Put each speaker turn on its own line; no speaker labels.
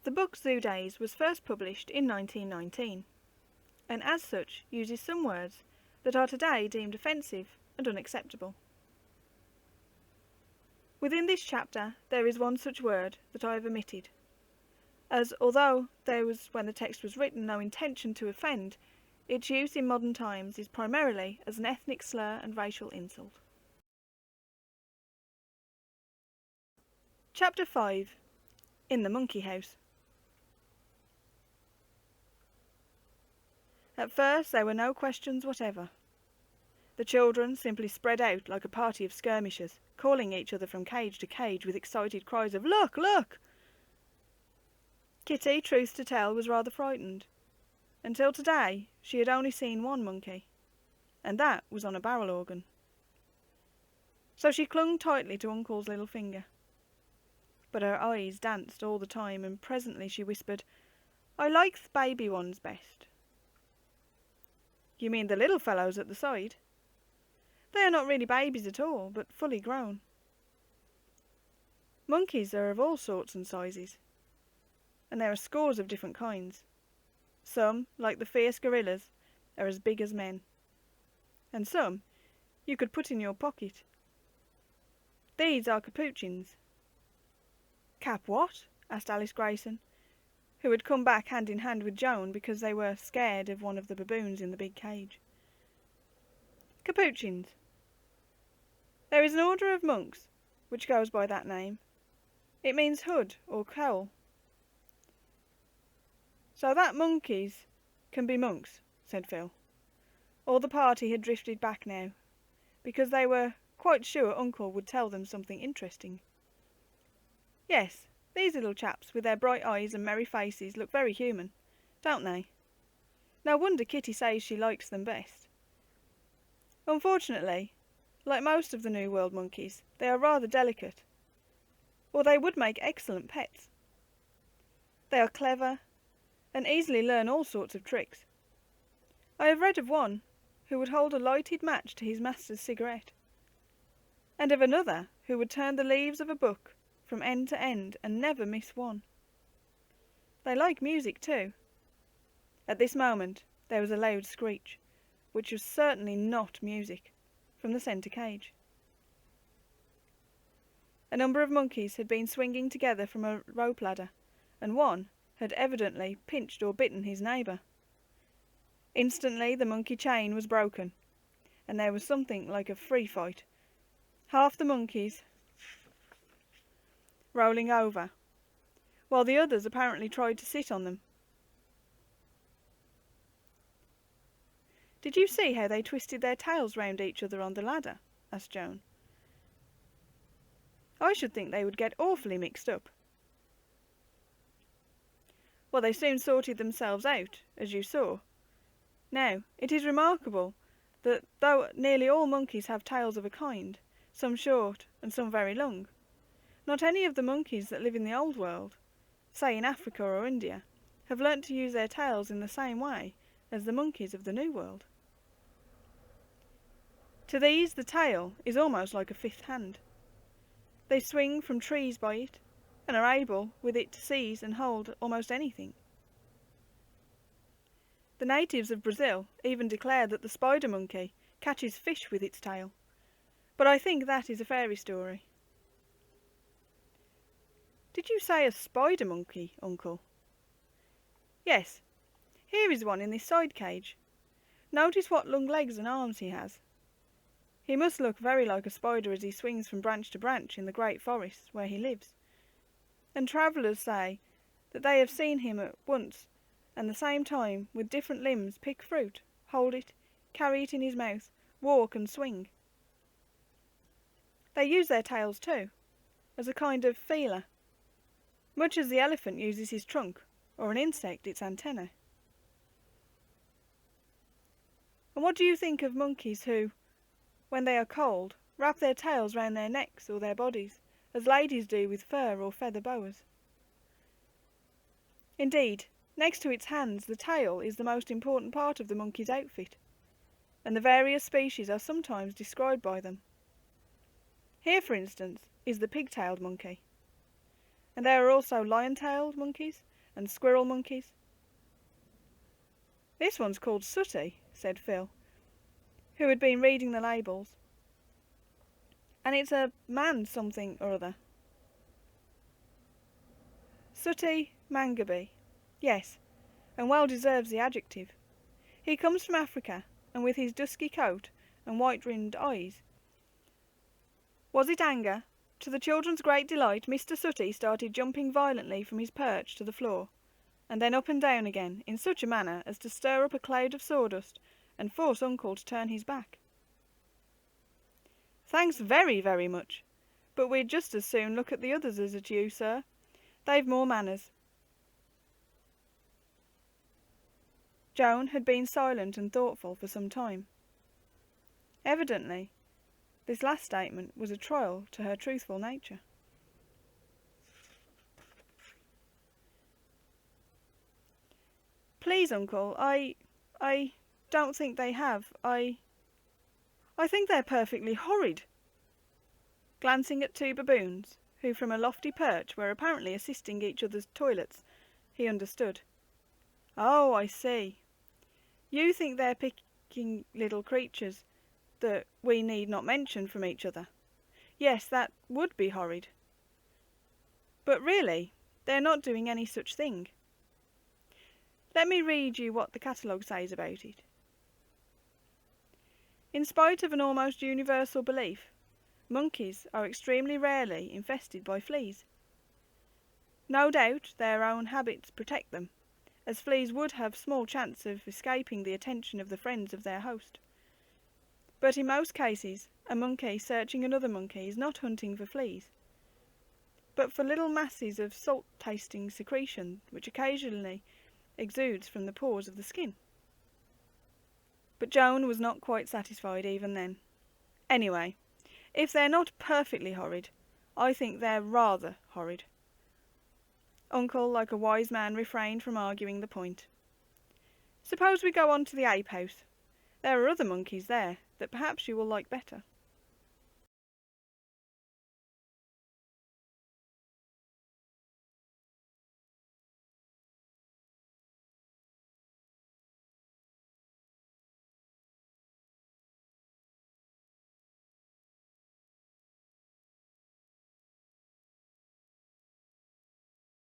The book Zoo Days was first published in 1919, and as such uses some words that are today deemed offensive and unacceptable. Within this chapter there is one such word that I have omitted, as although there was, when the text was written, no intention to offend, its use in modern times is primarily as an ethnic slur and racial insult. Chapter 5. In the Monkey House. At first there were no questions whatever. The children simply spread out like a party of skirmishers, calling each other from cage to cage with excited cries of "Look! Look!" Kitty, truth to tell, was rather frightened. Until today she had only seen one monkey, and that was on a barrel organ. So she clung tightly to Uncle's little finger. But her eyes danced all the time, and presently she whispered, "I like the baby ones best." "You mean the little fellows at the side?" "They are not really babies at all, but fully grown." Monkeys are of all sorts and sizes, and there are scores of different kinds. Some, like the fierce gorillas, are as big as men, and some you could put in your pocket. These are capuchins. "Cap what?" asked Alice Grayson, who had come back hand in hand with Joan because they were scared of one of the baboons in the big cage. "Capuchins. There is an order of monks which goes by that name. It means hood or cowl." "So that monkeys can be monks," said Phil. All the party had drifted back now, because they were quite sure Uncle would tell them something interesting. "Yes, these little chaps with their bright eyes and merry faces look very human, don't they? No wonder Kitty says she likes them best. Unfortunately, like most of the New World monkeys, they are rather delicate, or they would make excellent pets. They are clever, and easily learn all sorts of tricks. I have read of one who would hold a lighted match to his master's cigarette, and of another who would turn the leaves of a book from end to end and never miss one. They like music too." At this moment there was a loud screech, which was certainly not music, from the centre cage. A number of monkeys had been swinging together from a rope ladder, and one had evidently pinched or bitten his neighbour. Instantly the monkey chain was broken, and there was something like a free fight, half the monkeys rolling over, while the others apparently tried to sit on them. "Did you see how they twisted their tails round each other on the ladder?" asked Joan. "I should think they would get awfully mixed up." "Well, they soon sorted themselves out, as you saw. Now, it is remarkable that though nearly all monkeys have tails of a kind, some short and some very long, not any of the monkeys that live in the Old World, say in Africa or India, have learnt to use their tails in the same way as the monkeys of the New World. To these the tail is almost like a fifth hand. They swing from trees by it, and are able with it to seize and hold almost anything. The natives of Brazil even declare that the spider monkey catches fish with its tail, but I think that is a fairy story." "Did you say a spider monkey, Uncle?" "Yes. Here is one in this side cage. Notice what long legs and arms he has. He must look very like a spider as he swings from branch to branch in the great forests where he lives, and travellers say that they have seen him at once and the same time with different limbs pick fruit, hold it, carry it in his mouth, walk and swing. They use their tails too, as a kind of feeler, much as the elephant uses his trunk, or an insect its antennae." "And what do you think of monkeys who, when they are cold, wrap their tails round their necks or their bodies, as ladies do with fur or feather boas? Indeed, next to its hands, the tail is the most important part of the monkey's outfit, and the various species are sometimes described by them. Here, for instance, is the pig-tailed monkey. And there are also lion-tailed monkeys and squirrel monkeys. This one's called Sooty, said Phil, who had been reading the labels. And it's a man something or other. Sooty Mangaby. Yes, and well deserves the adjective. He comes from Africa, and with his dusky coat and white-rimmed eyes. Was it anger? To the children's great delight, Mr. Sooty started jumping violently from his perch to the floor, and then up and down again, in such a manner as to stir up a cloud of sawdust and force Uncle to turn his back. Thanks very, very much, but we'd just as soon look at the others as at you, sir. They've more manners. Joan had been silent and thoughtful for some time. Evidently, this last statement was a trial to her truthful nature. Please, Uncle, I don't think they have. I think they're perfectly horrid. Glancing at two baboons, who from a lofty perch were apparently assisting each other's toilets, he understood. Oh, I see. You think they're picking little creatures that we need not mention from each other. Yes, that would be horrid. But really, they're not doing any such thing. Let me read you what the catalogue says about it. In spite of an almost universal belief, monkeys are extremely rarely infested by fleas. No doubt their own habits protect them, as fleas would have small chance of escaping the attention of the friends of their host. But in most cases, a monkey searching another monkey is not hunting for fleas, but for little masses of salt-tasting secretion which occasionally exudes from the pores of the skin. But Joan was not quite satisfied even then. Anyway, if they're not perfectly horrid, I think they're rather horrid. Uncle, like a wise man, refrained from arguing the point. Suppose we go on to the ape house. There are other monkeys there that perhaps you will like better.